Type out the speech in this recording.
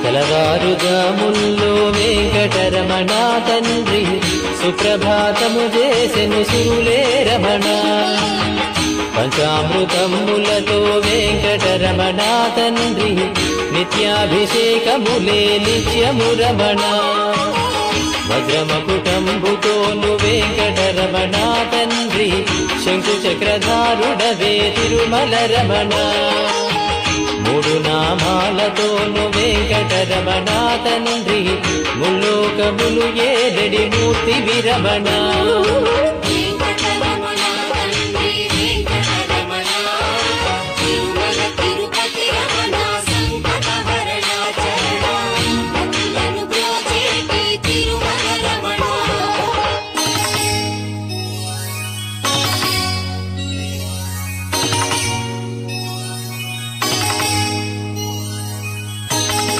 తెలవారుజాముల్లో వెంకటరమణ తండ్రి సుప్రభాతము చేసెను సురులే రమణ. పంచామృతములతో వెంకటరమణ తండ్రి నిత్యాభిషేకములే నిత్యము రమణ. వజ్రమకుటంబుతోను వెంకటరమణ తండ్రి శంకు చక్రధారుడవే తిరుమల రమణ. మూడు నామాలతోను వెంకటరమణ తండ్రి ముల్లోకములు ఏడడి మూర్తి విరమణ.